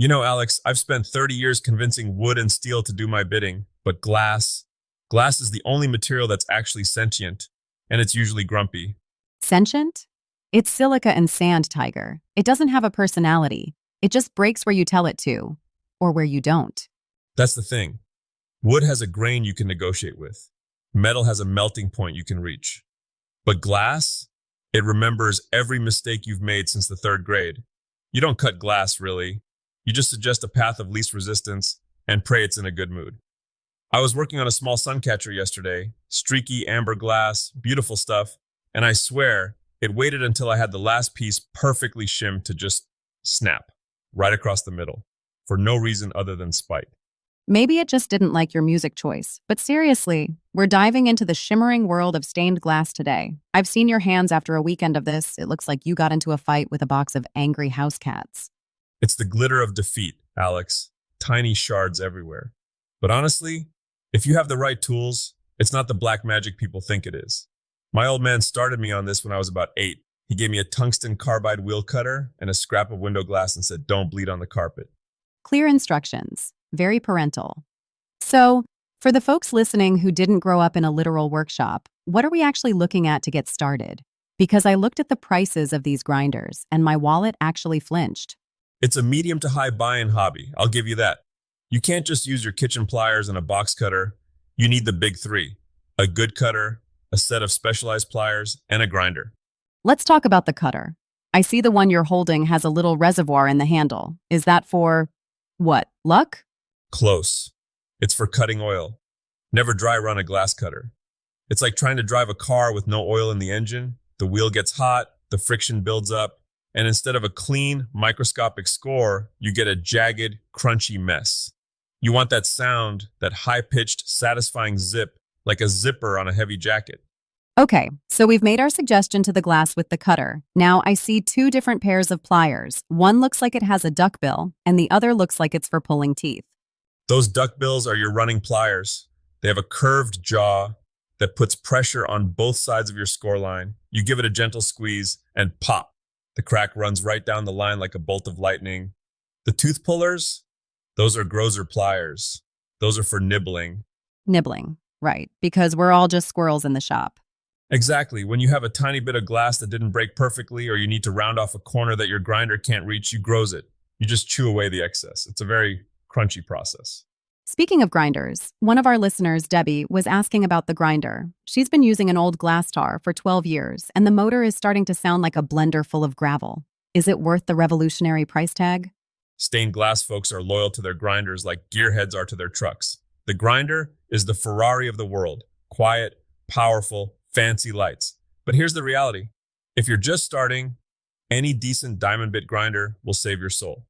Alex, I've spent 30 years convincing wood and steel to do my bidding, but glass is the only material that's actually sentient, and it's usually grumpy. Sentient? It's silica and sand, Tiger. It doesn't have a personality. It just breaks where you tell it to, or where you don't. That's the thing. Wood has a grain you can negotiate with. Metal has a melting point you can reach. But glass, it remembers every mistake you've made since the third grade. You don't cut glass, really. You just suggest a path of least resistance and pray it's in a good mood. I was working on a small sun catcher yesterday, streaky amber glass, beautiful stuff, and I swear it waited until I had the last piece perfectly shimmed to just snap right across the middle for no reason other than spite. Maybe it just didn't like your music choice. But seriously, we're diving into the shimmering world of stained glass today. I've seen your hands after a weekend of this. It looks like you got into a fight with a box of angry house cats. It's the glitter of defeat, Alex. Tiny shards everywhere. But honestly, if you have the right tools, it's not the black magic people think it is. My old man started me on this when I was about 8. He gave me a tungsten carbide wheel cutter and a scrap of window glass and said, "Don't bleed on the carpet." Clear instructions. Very parental. So, for the folks listening who didn't grow up in a literal workshop, what are we actually looking at to get started? Because I looked at the prices of these grinders and my wallet actually flinched. It's a medium to high buy-in hobby, I'll give you that. You can't just use your kitchen pliers and a box cutter. You need the big three: a good cutter, a set of specialized pliers, and a grinder. Let's talk about the cutter. I see the one you're holding has a little reservoir in the handle. Is that for, what, luck? Close. It's for cutting oil. Never dry run a glass cutter. It's like trying to drive a car with no oil in the engine. The wheel gets hot, the friction builds up, and instead of a clean, microscopic score, you get a jagged, crunchy mess. You want that sound, that high-pitched, satisfying zip, like a zipper on a heavy jacket. Okay, so we've made our suggestion to the glass with the cutter. Now I see two different pairs of pliers. One looks like it has a duckbill, and the other looks like it's for pulling teeth. Those duckbills are your running pliers. They have a curved jaw that puts pressure on both sides of your score line. You give it a gentle squeeze, and pop! The crack runs right down the line like a bolt of lightning. The tooth pullers? Those are Grozer pliers. Those are for nibbling. Nibbling, right, because we're all just squirrels in the shop. Exactly. When you have a tiny bit of glass that didn't break perfectly, or you need to round off a corner that your grinder can't reach, you groze it. You just chew away the excess. It's a very crunchy process. Speaking of grinders, one of our listeners, Debbie, was asking about the grinder. She's been using an old Glasstar for 12 years, and the motor is starting to sound like a blender full of gravel. Is it worth the revolutionary price tag? Stained glass folks are loyal to their grinders like gearheads are to their trucks. The grinder is the Ferrari of the world. Quiet, powerful, fancy lights. But here's the reality. If you're just starting, any decent diamond bit grinder will save your soul.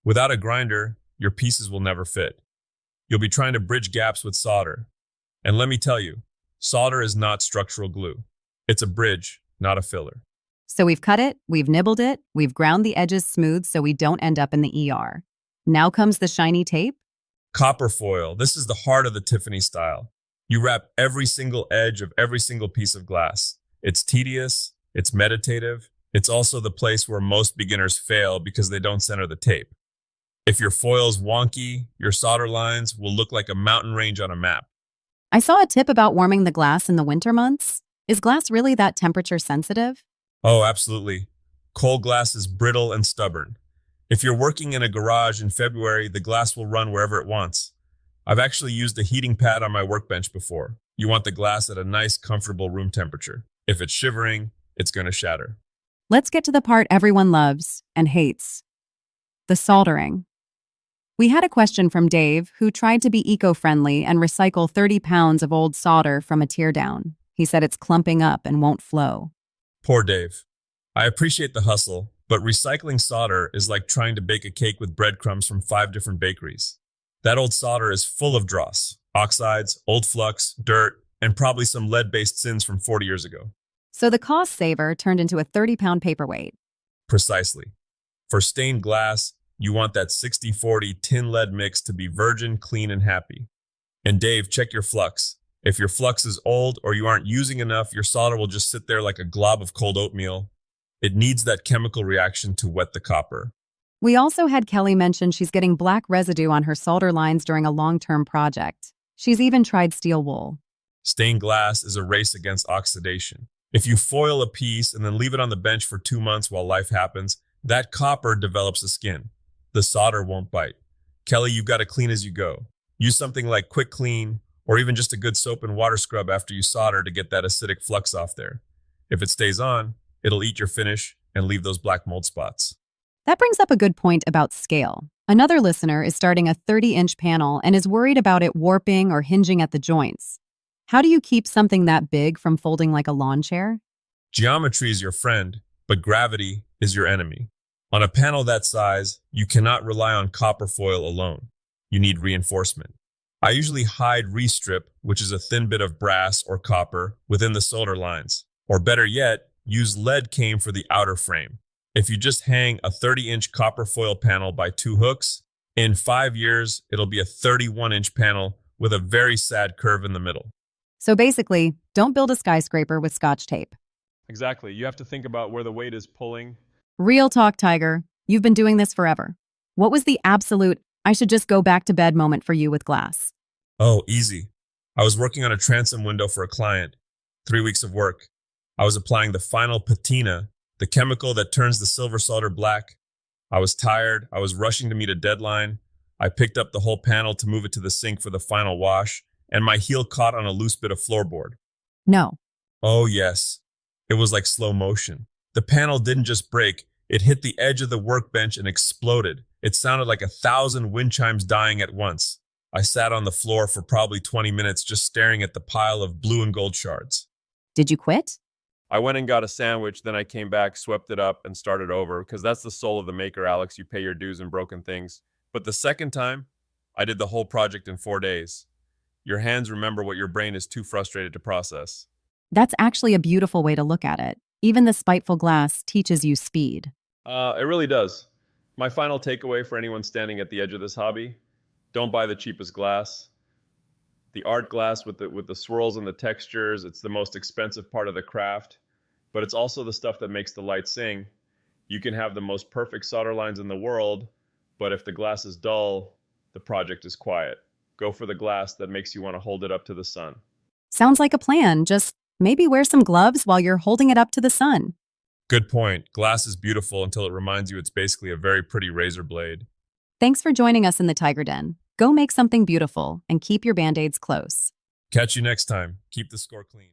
Without a grinder, your pieces will never fit. You'll be trying to bridge gaps with solder. And let me tell you, solder is not structural glue. It's a bridge, not a filler. So we've cut it, we've nibbled it, we've ground the edges smooth so we don't end up in the ER. Now comes the shiny tape? Copper foil. This is the heart of the Tiffany style. You wrap every single edge of every single piece of glass. It's tedious, it's meditative, it's also the place where most beginners fail because they don't center the tape. If your foil's wonky, your solder lines will look like a mountain range on a map. I saw a tip about warming the glass in the winter months. Is glass really that temperature sensitive? Oh, absolutely. Cold glass is brittle and stubborn. If you're working in a garage in February, the glass will run wherever it wants. I've actually used a heating pad on my workbench before. You want the glass at a nice, comfortable room temperature. If it's shivering, it's going to shatter. Let's get to the part everyone loves and hates. The soldering. We had a question from Dave, who tried to be eco-friendly and recycle 30 pounds of old solder from a teardown. He said it's clumping up and won't flow. Poor Dave. I appreciate the hustle, but recycling solder is like trying to bake a cake with breadcrumbs from 5 different bakeries. That old solder is full of dross, oxides, old flux, dirt, and probably some lead-based sins from 40 years ago. So the cost saver turned into a 30-pound paperweight. Precisely. For stained glass, you want that 60-40 tin-lead mix to be virgin, clean, and happy. And Dave, check your flux. If your flux is old or you aren't using enough, your solder will just sit there like a glob of cold oatmeal. It needs that chemical reaction to wet the copper. We also had Kelly mention she's getting black residue on her solder lines during a long-term project. She's even tried steel wool. Stained glass is a race against oxidation. If you foil a piece and then leave it on the bench for 2 months while life happens, that copper develops a skin. The solder won't bite. Kelly, you've got to clean as you go. Use something like Quick Clean or even just a good soap and water scrub after you solder to get that acidic flux off there. If it stays on, it'll eat your finish and leave those black mold spots. That brings up a good point about scale. Another listener is starting a 30-inch panel and is worried about it warping or hinging at the joints. How do you keep something that big from folding like a lawn chair? Geometry is your friend, but gravity is your enemy. On a panel that size, you cannot rely on copper foil alone. You need reinforcement. I usually hide restrip, which is a thin bit of brass or copper, within the solder lines. Or better yet, use lead cane for the outer frame. If you just hang a 30-inch copper foil panel by 2 hooks, in 5 years, it'll be a 31-inch panel with a very sad curve in the middle. So basically, don't build a skyscraper with Scotch tape. Exactly. You have to think about where the weight is pulling. Real talk, Tiger. You've been doing this forever. What was the absolute, I should just go back to bed moment for you with glass? Oh, easy. I was working on a transom window for a client. 3 weeks of work. I was applying the final patina, the chemical that turns the silver solder black. I was tired. I was rushing to meet a deadline. I picked up the whole panel to move it to the sink for the final wash, and my heel caught on a loose bit of floorboard. No. Oh, yes. It was like slow motion. The panel didn't just break, it hit the edge of the workbench and exploded. It sounded like 1,000 wind chimes dying at once. I sat on the floor for probably 20 minutes just staring at the pile of blue and gold shards. Did you quit? I went and got a sandwich, then I came back, swept it up, and started over, because that's the soul of the maker, Alex. You pay your dues in broken things. But the second time, I did the whole project in 4 days. Your hands remember what your brain is too frustrated to process. That's actually a beautiful way to look at it. Even the spiteful glass teaches you speed. It really does. My final takeaway for anyone standing at the edge of this hobby: don't buy the cheapest glass. The art glass with the swirls and the textures, it's the most expensive part of the craft, but it's also the stuff that makes the light sing. You can have the most perfect solder lines in the world, but if the glass is dull, the project is quiet. Go for the glass that makes you want to hold it up to the sun. Sounds like a plan. Just maybe wear some gloves while you're holding it up to the sun. Good point. Glass is beautiful until it reminds you it's basically a very pretty razor blade. Thanks for joining us in the Tiger Den. Go make something beautiful and keep your band-aids close. Catch you next time. Keep the score clean.